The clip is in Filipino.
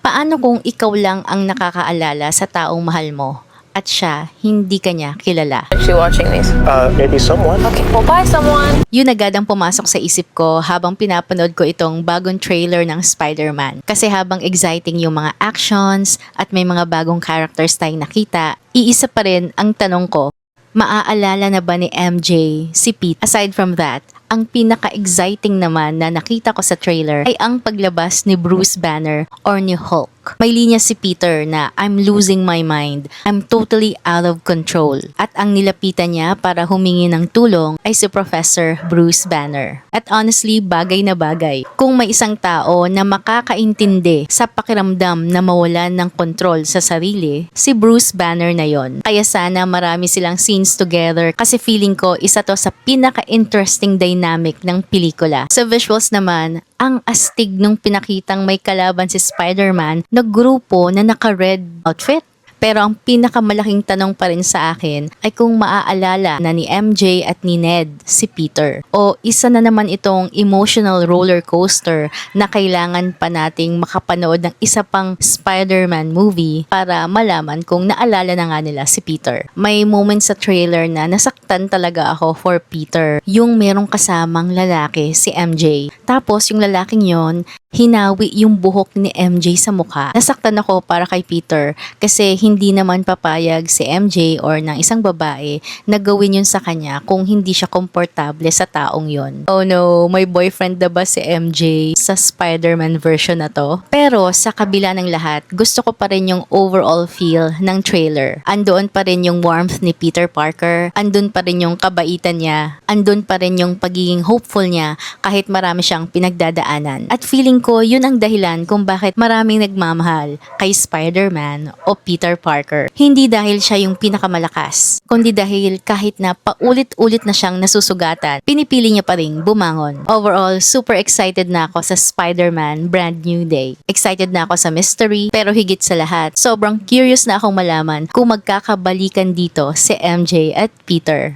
Paano kung ikaw lang ang nakakaalala sa taong mahal mo at siya hindi ka niya kilala? Actually watching these. Maybe someone. Okay, well, bye someone. Yun agad ang pumasok sa isip ko habang pinapanood ko itong bagong trailer ng Spider-Man. Kasi habang exciting yung mga actions at may mga bagong characters tayong nakita, iisa pa rin ang tanong ko, maaalala na ba ni MJ si Pete? Aside from that, ang pinaka-exciting naman na nakita ko sa trailer ay ang paglabas ni Bruce Banner or ni Hulk. May linya si Peter na I'm losing my mind, I'm totally out of control. At ang nilapitan niya para humingi ng tulong ay si Professor Bruce Banner. At honestly, bagay na bagay. Kung may isang tao na makakaintindi sa pakiramdam na mawalan ng control sa sarili, si Bruce Banner na yon. Kaya sana marami silang scenes together kasi feeling ko isa to sa pinaka-interesting dynamic ng pelikula. Sa visuals naman, ang astig nung pinakitang may kalaban si Spider-Man na grupo na naka-red outfit. Pero ang pinakamalaking tanong pa rin sa akin ay kung maaalala na ni MJ at ni Ned si Peter. O isa na naman itong emotional roller coaster na kailangan pa nating makapanood ng isa pang Spider-Man movie para malaman kung naalala na nga nila si Peter. May moment sa trailer na nasaktan talaga ako for Peter. Yung merong kasamang lalaki si MJ. Tapos yung lalaking yon hinawi yung buhok ni MJ sa mukha. Nasaktan ako para kay Peter kasi hindi naman papayag si MJ or ng isang babae na gawin yun sa kanya kung hindi siya komportable sa taong yon. Oh no, may boyfriend na ba si MJ sa Spider-Man version na to? Pero sa kabila ng lahat, gusto ko pa rin yung overall feel ng trailer. Andoon pa rin yung warmth ni Peter Parker, andun pa rin yung kabaitan niya, andun pa rin yung pagiging hopeful niya kahit marami siyang pinagdadaanan. At feeling ko yun ang dahilan kung bakit maraming nagmamahal kay Spider-Man o Peter Parker. Hindi dahil siya yung pinakamalakas, kundi dahil kahit na paulit-ulit na siyang nasusugatan, pinipili niya pa rin bumangon. Overall, super excited na ako sa Spider-Man Brand New Day. Excited na ako sa mystery, pero higit sa lahat, sobrang curious na akong malaman kung magkakabalikan dito si MJ at Peter.